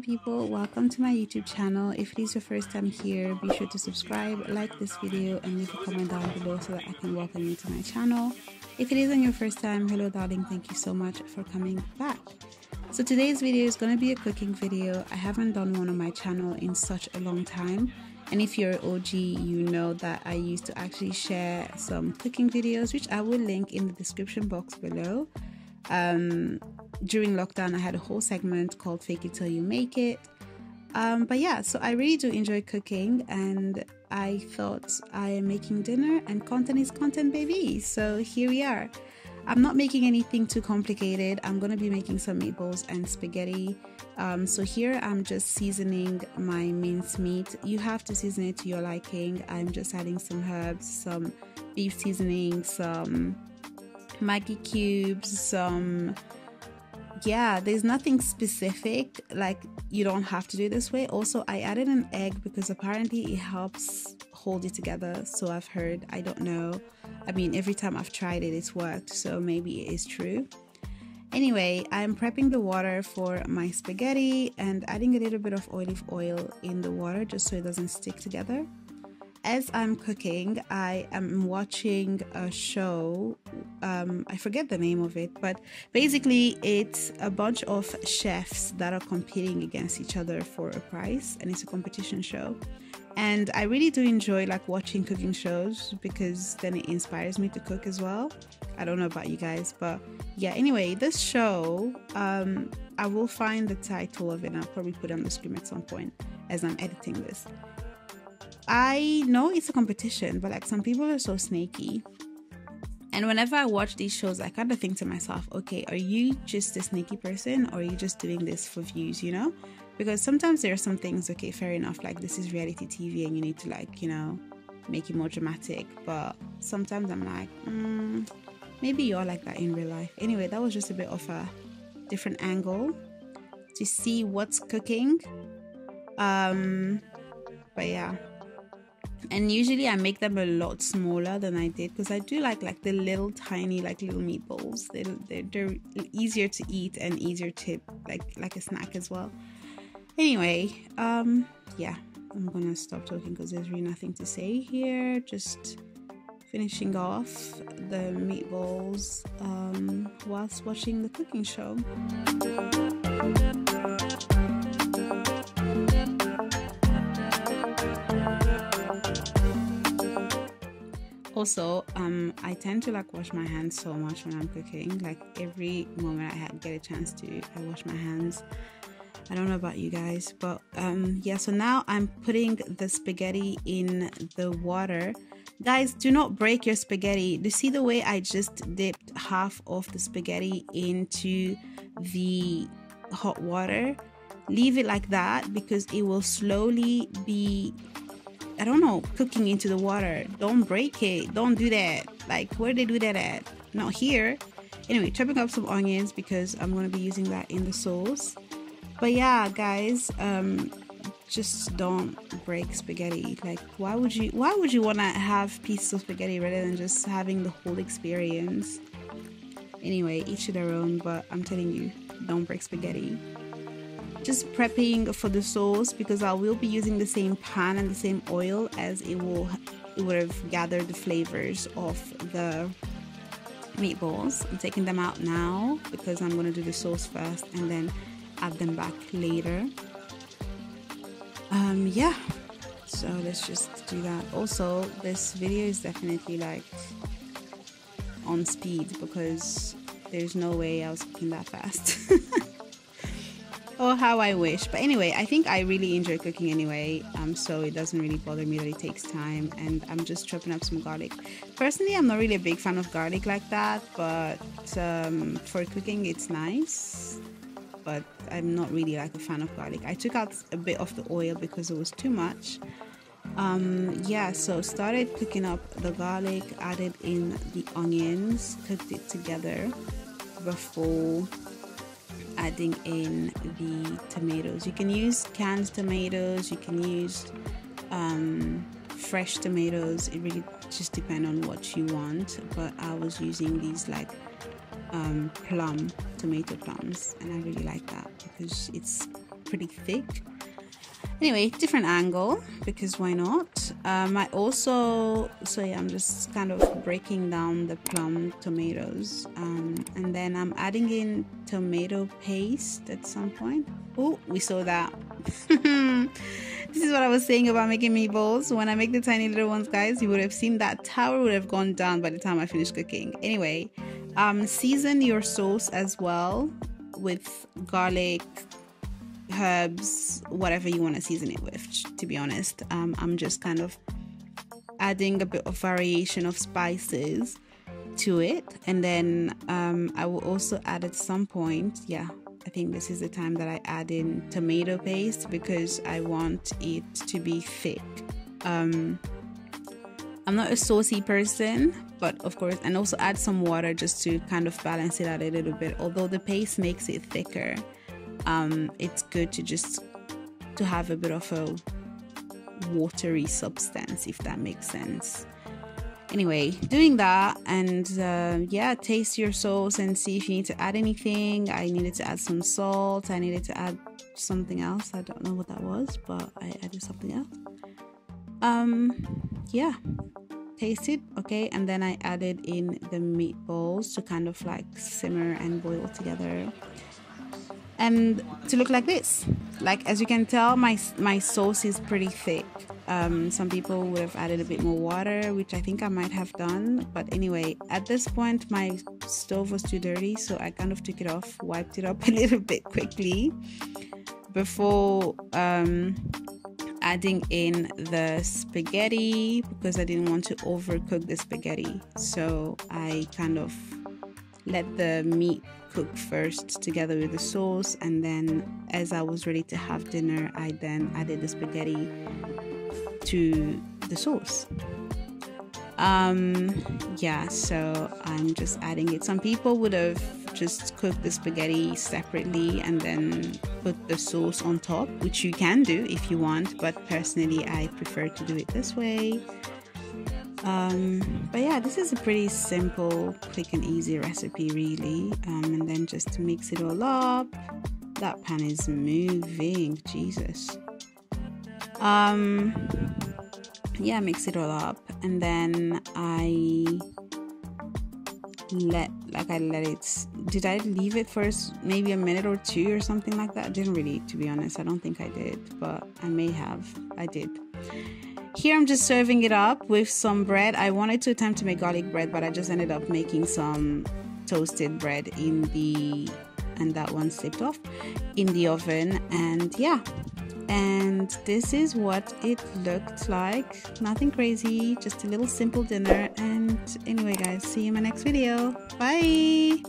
People, welcome to my YouTube channel. If it is your first time here, be sure to subscribe, like this video, and leave a comment down below so that I can welcome you to my channel. If it isn't your first time, hello darling, thank you so much for coming back. So today's video is going to be a cooking video. I haven't done one on my channel in such a long time, and if you're an OG, you know that I used to actually share some cooking videos, which I will link in the description box below. During lockdown I had a whole segment called Fake It Till You Make It, but yeah, so I really do enjoy cooking, and I thought I am making dinner, and content is content, baby. So here we are. I'm not making anything too complicated. I'm gonna be making some meatballs and spaghetti. So here I'm just seasoning my minced meat. You have to season it to your liking. I'm just adding some herbs, some beef seasoning, some Maggi cubes, there's nothing specific, like you don't have to do this way. Also, I added an egg because apparently it helps hold it together, so I've heard. I don't know, I mean, every time I've tried it, it's worked, so maybe it is true. Anyway, I'm prepping the water for my spaghetti and adding a little bit of olive oil in the water just so it doesn't stick together. As I'm cooking, I am watching a show, I forget the name of it, but basically it's a bunch of chefs that are competing against each other for a prize, and it's a competition show. And I really do enjoy like watching cooking shows because then it inspires me to cook as well. I don't know about you guys, but yeah, anyway, this show, I will find the title of it and I'll probably put it on the screen at some point as I'm editing this. I know it's a competition, but like some people are so snaky, and whenever I watch these shows I kind of think to myself, okay, are you just a snaky person, or are you just doing this for views, you know? Because sometimes there are some things, okay, fair enough, like this is reality TV and you need to, like, you know, make it more dramatic, but sometimes I'm like, maybe you're like that in real life. Anyway, that was just a bit of a different angle to see what's cooking. But yeah, and usually I make them a lot smaller than I did because I do like the little tiny little meatballs. They're easier to eat and easier to like a snack as well. Anyway, yeah, I'm gonna stop talking because there's really nothing to say here. Just finishing off the meatballs whilst watching the cooking show. Also, I tend to like wash my hands so much when I'm cooking. Like every moment I get a chance to, I wash my hands. I don't know about you guys, but yeah, so now I'm putting the spaghetti in the water. Guys, do not break your spaghetti. Do you see the way I just dipped half of the spaghetti into the hot water? Leave it like that because it will slowly be, I don't know, cooking into the water. Don't break it. Don't do that. Like, where they do that at? Not here. Anyway, chopping up some onions because I'm going to be using that in the sauce. But yeah, guys, just don't break spaghetti. Like, why would you want to have pieces of spaghetti rather than just having the whole experience? Anyway, each to their own, but I'm telling you, don't break spaghetti. Just prepping for the sauce because I will be using the same pan and the same oil as it would have gathered the flavors of the meatballs. I'm taking them out now because I'm going to do the sauce first and then add them back later. Yeah, so let's just do that. Also, this video is definitely like on speed because there's no way I was cooking that fast. Oh, how I wish. But anyway, I think I really enjoy cooking anyway, so it doesn't really bother me that it takes time. And I'm just chopping up some garlic. Personally, I'm not really a big fan of garlic like that, but for cooking it's nice. But I'm not really like a fan of garlic. I took out a bit of the oil because it was too much. Yeah, so started cooking up the garlic, added in the onions, cooked it together before adding in the tomatoes. You can use canned tomatoes, you can use fresh tomatoes. It really just depends on what you want, but I was using these like tomato plums, and I really like that because it's pretty thick. Anyway, different angle, because why not? I also, so yeah, I'm just kind of breaking down the plum tomatoes, and then I'm adding in tomato paste at some point. Oh, we saw that. This is what I was saying about making meatballs. When I make the tiny little ones, guys, you would have seen that tower would have gone down by the time I finished cooking. Anyway, season your sauce as well with garlic, herbs, whatever you want to season it with. To be honest, I'm just kind of adding a bit of variation of spices to it, and then I will also add at some point, yeah, I think this is the time that I add in tomato paste because I want it to be thick. I'm not a saucy person, but of course, and also add some water just to kind of balance it out a little bit. Although the paste makes it thicker, it's good to have a bit of a watery substance, if that makes sense. Anyway, doing that, and yeah, taste your sauce and see if you need to add anything. I needed to add some salt. I needed to add something else. I don't know what that was, but I added something else. Yeah, taste it, okay, and then I added in the meatballs to kind of like simmer and boil together, and to look like this. Like, as you can tell, my sauce is pretty thick. Some people would have added a bit more water, which I think I might have done, but anyway, at this point my stove was too dirty, so I kind of took it off, wiped it up a little bit quickly before adding in the spaghetti, because I didn't want to overcook the spaghetti. So I kind of let the meat cook first together with the sauce, and then as I was ready to have dinner, I then added the spaghetti to the sauce. Yeah, so I'm just adding it. Some people would have just cooked the spaghetti separately and then put the sauce on top, which you can do if you want, but personally I prefer to do it this way. But yeah, this is a pretty simple, quick and easy recipe really. And then just to mix it all up. That pan is moving, Jesus. Yeah, mix it all up, and then I let it, did I leave it for maybe a minute or two or something like that? I didn't really, to be honest. I don't think I did, but I may have. I did. Here I'm just serving it up with some bread. I wanted to attempt to make garlic bread, but I just ended up making some toasted bread and that one slipped off in the oven, and yeah. And this is what it looked like. Nothing crazy, just a little simple dinner. And anyway guys, see you in my next video. Bye.